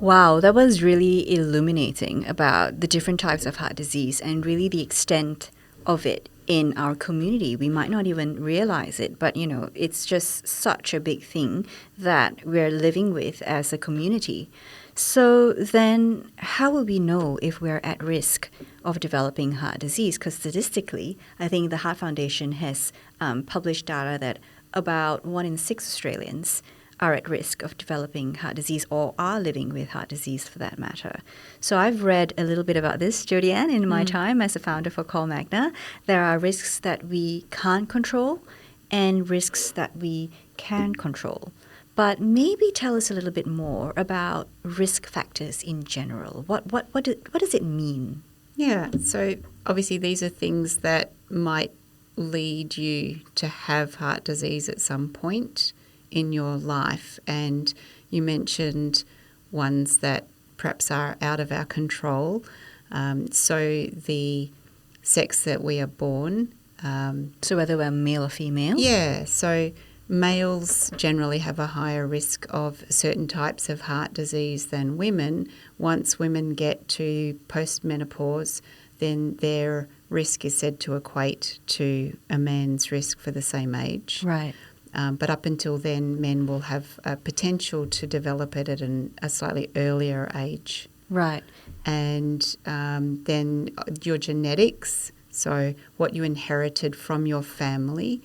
Wow, that was really illuminating about the different types of heart disease and really the extent of it in our community. We might not even realize it, but it's just such a big thing that we're living with as a community. So then, how will we know if we're at risk of developing heart disease? Because statistically, I think the Heart Foundation has published data that about 1 in 6 Australians are at risk of developing heart disease or are living with heart disease for that matter. So I've read a little bit about this, Jodie-Ann, in my time as a founder for Call Magna. There are risks that we can't control and risks that we can control. But maybe tell us a little bit more about risk factors in general. What does it mean? Yeah, so obviously these are things that might lead you to have heart disease at some point in your life, and you mentioned ones that perhaps are out of our control. So the sex that we are born. So whether we're male or female? Yeah, so males generally have a higher risk of certain types of heart disease than women. Once women get to postmenopause, then their risk is said to equate to a man's risk for the same age. Right. But up until then, men will have a potential to develop it at a slightly earlier age. Right. And then your genetics, so what you inherited from your family.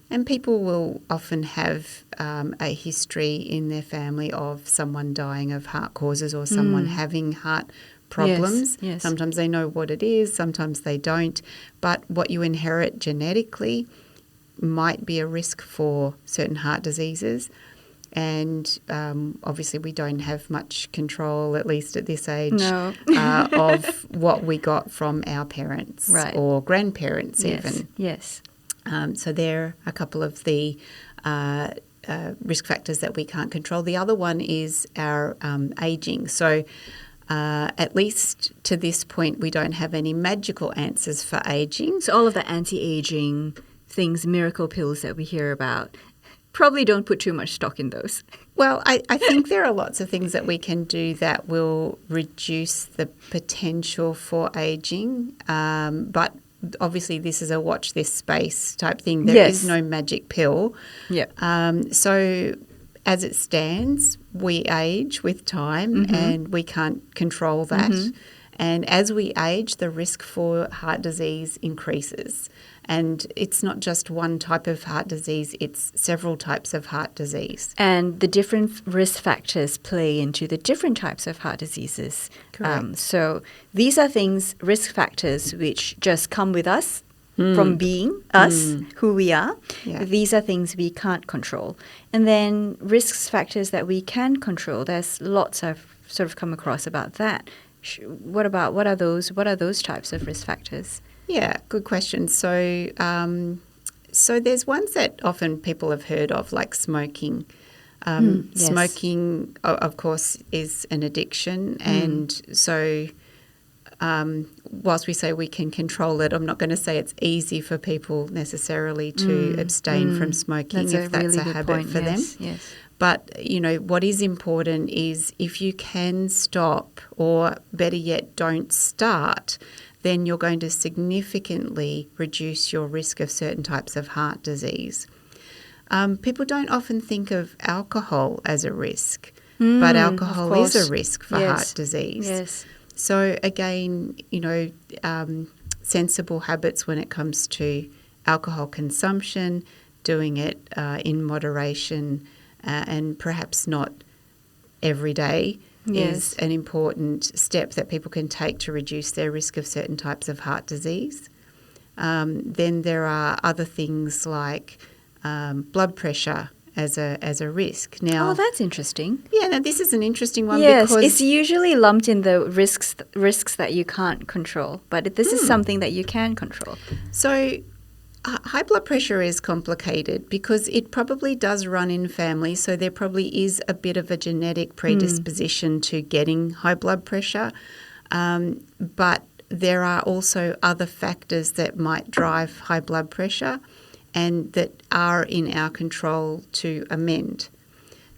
And people will often have a history in their family of someone dying of heart causes or someone having heart problems. Yes. Sometimes they know what it is, sometimes they don't. But what you inherit genetically might be a risk for certain heart diseases. And obviously we don't have much control, at least at this age, of what we got from our parents or grandparents even. Yes. So there are a couple of the risk factors that we can't control. The other one is our ageing. So at least to this point, we don't have any magical answers for ageing. So all of the anti-aging things, miracle pills that we hear about, probably don't put too much stock in those. Well, I think there are lots of things that we can do that will reduce the potential for ageing, but obviously this is a watch this space type thing. There is no magic pill. Yeah. So as it stands, we age with time and we can't control that. And as we age, the risk for heart disease increases. And it's not just one type of heart disease, it's several types of heart disease. And the different risk factors play into the different types of heart diseases. Correct. So these are things, risk factors, which just come with us from being us, who we are. Yeah. These are things we can't control. And then risk factors that we can control, there's lots I've sort of come across about that. What are those types of risk factors? Yeah, good question. So so there's ones that often people have heard of, like smoking. Yes. Smoking, of course, is an addiction. And so whilst we say we can control it, I'm not going to say it's easy for people necessarily to abstain from smoking if that's a habit for them. Yes. But, what is important is if you can stop, or better yet, don't start, then you're going to significantly reduce your risk of certain types of heart disease. People don't often think of alcohol as a risk, but alcohol is a risk for heart disease. Yes. So again, sensible habits when it comes to alcohol consumption, doing it in moderation, and perhaps not every day is an important step that people can take to reduce their risk of certain types of heart disease. Then there are other things like blood pressure as a risk. Now, that's interesting. Yeah, now this is an interesting one because because it's usually lumped in the risks that you can't control, but this is something that you can control. So high blood pressure is complicated because it probably does run in families, so there probably is a bit of a genetic predisposition to getting high blood pressure. But there are also other factors that might drive high blood pressure and that are in our control to amend.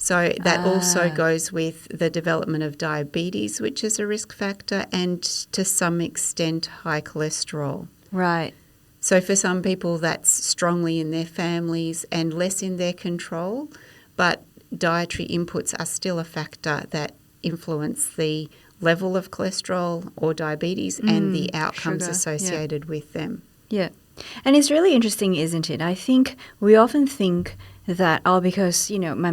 So that also goes with the development of diabetes, which is a risk factor, and to some extent high cholesterol. Right. So for some people that's strongly in their families and less in their control, but dietary inputs are still a factor that influence the level of cholesterol or diabetes and the outcomes sugar, associated with them. Yeah. And it's really interesting, isn't it? I think we often think that, because, my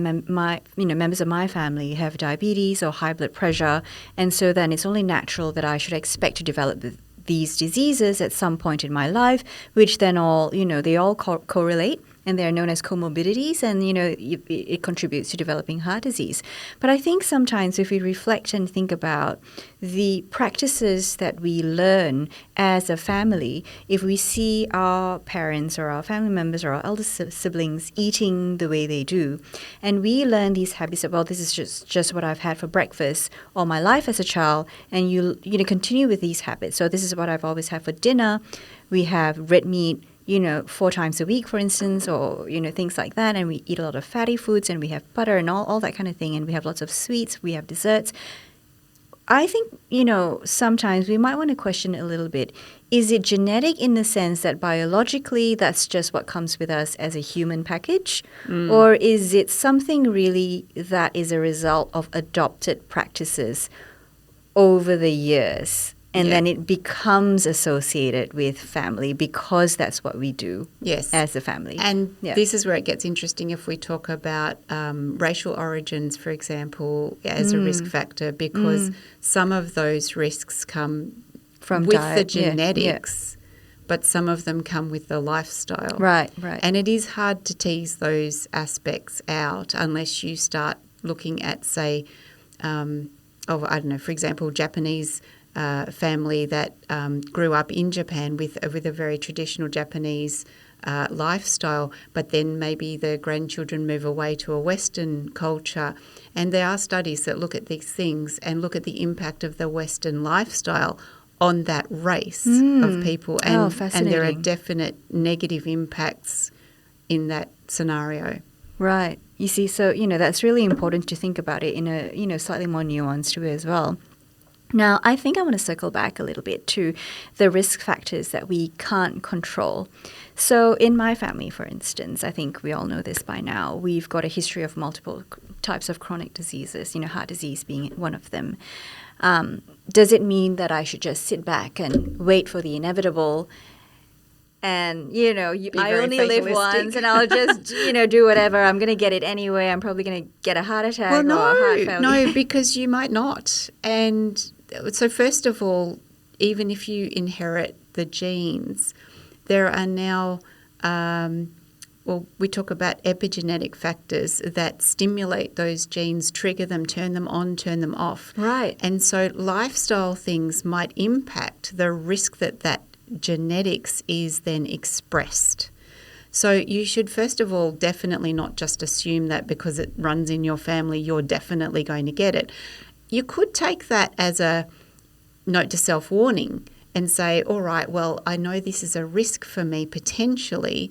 members of my family have diabetes or high blood pressure, and so then it's only natural that I should expect to develop these diseases at some point in my life, which then all, they all correlate, and they're known as comorbidities, and, it contributes to developing heart disease. But I think sometimes if we reflect and think about the practices that we learn as a family, if we see our parents or our family members or our elder siblings eating the way they do, and we learn these habits of, well, this is just what I've had for breakfast all my life as a child, and you continue with these habits. So this is what I've always had for dinner. We have red meat 4 times a week, for instance, or, things like that. And we eat a lot of fatty foods, and we have butter and all that kind of thing. And we have lots of sweets. We have desserts. I think, sometimes we might want to question a little bit. Is it genetic in the sense that biologically that's just what comes with us as a human package? Or is it something really that is a result of adopted practices over the years? And then it becomes associated with family because that's what we do as a family. And this is where it gets interesting if we talk about racial origins, for example, as a risk factor, because some of those risks come from with diet, the genetics, but some of them come with the lifestyle. Right. And it is hard to tease those aspects out unless you start looking at, say, for example, Japanese family that grew up in Japan with a very traditional Japanese lifestyle, but then maybe the grandchildren move away to a Western culture. And there are studies that look at these things and look at the impact of the Western lifestyle on that race of people. And there are definite negative impacts in that scenario. Right. You see, so, that's really important to think about it in a, slightly more nuanced way as well. Now, I think I want to circle back a little bit to the risk factors that we can't control. So in my family, for instance, I think we all know this by now, we've got a history of multiple types of chronic diseases, heart disease being one of them. Does it mean that I should just sit back and wait for the inevitable and, I only live once and I'll just, do whatever. I'm going to get it anyway. I'm probably going to get a heart attack or a heart failure. No, because you might not. And so first of all, even if you inherit the genes, there are now, we talk about epigenetic factors that stimulate those genes, trigger them, turn them on, turn them off. Right. And so lifestyle things might impact the risk that genetics is then expressed. So you should first of all definitely not just assume that because it runs in your family, you're definitely going to get it. You could take that as a note to self-warning and say, all right, well, I know this is a risk for me potentially,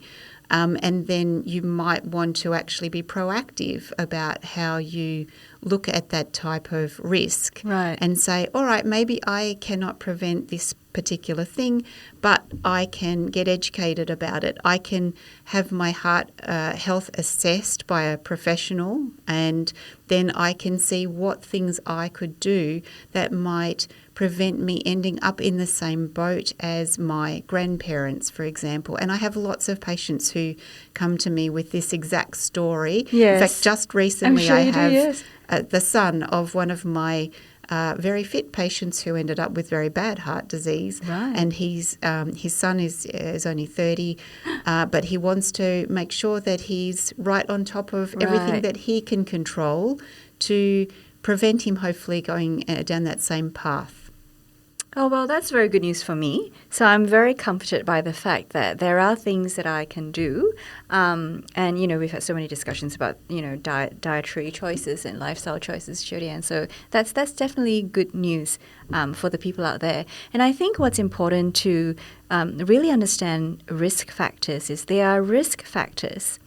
and then you might want to actually be proactive about how you look at that type of risk and say, all right, maybe I cannot prevent this particular thing, but I can get educated about it. I can have my heart health assessed by a professional, and then I can see what things I could do that might prevent me ending up in the same boat as my grandparents, for example. And I have lots of patients who come to me with this exact story. Yes. In fact, just recently I have the son of one of my very fit patients who ended up with very bad heart disease. Right. And his son is only 30, but he wants to make sure that he's right on top of everything that he can control to prevent him hopefully going down that same path. Oh, well, that's very good news for me. So I'm very comforted by the fact that there are things that I can do. And, we've had so many discussions about, dietary choices and lifestyle choices, Jodie. And so that's definitely good news for the people out there. And I think what's important to really understand risk factors is they are risk factors.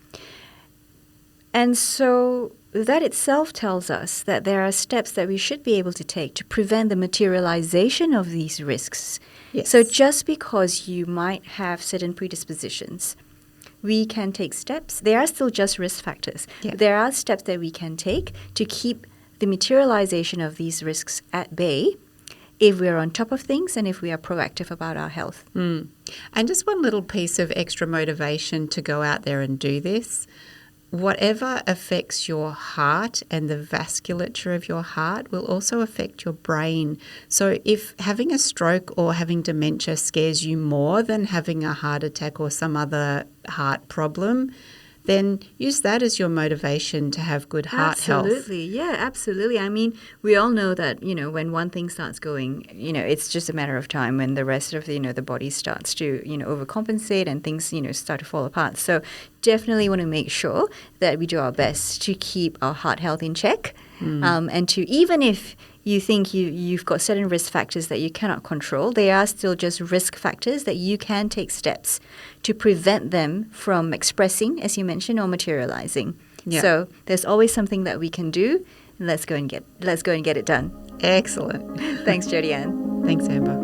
And so that itself tells us that there are steps that we should be able to take to prevent the materialization of these risks. Yes. So just because you might have certain predispositions, we can take steps. They are still just risk factors. Yeah. There are steps that we can take to keep the materialization of these risks at bay if we're on top of things and if we are proactive about our health. And just one little piece of extra motivation to go out there and do this. Whatever affects your heart and the vasculature of your heart will also affect your brain. So if having a stroke or having dementia scares you more than having a heart attack or some other heart problem, then use that as your motivation to have good heart health. Absolutely. Yeah, absolutely. I mean, we all know that, when one thing starts going, it's just a matter of time when the rest of the body starts to, overcompensate and things, start to fall apart. So definitely want to make sure that we do our best to keep our heart health in check. And to, even if you think you've got certain risk factors that you cannot control, they are still just risk factors that you can take steps to prevent them from expressing, as you mentioned, or materializing. Yeah. So there's always something that we can do. Let's go and get it done. Excellent. Thanks, Jodie Ann. Thanks, Amber.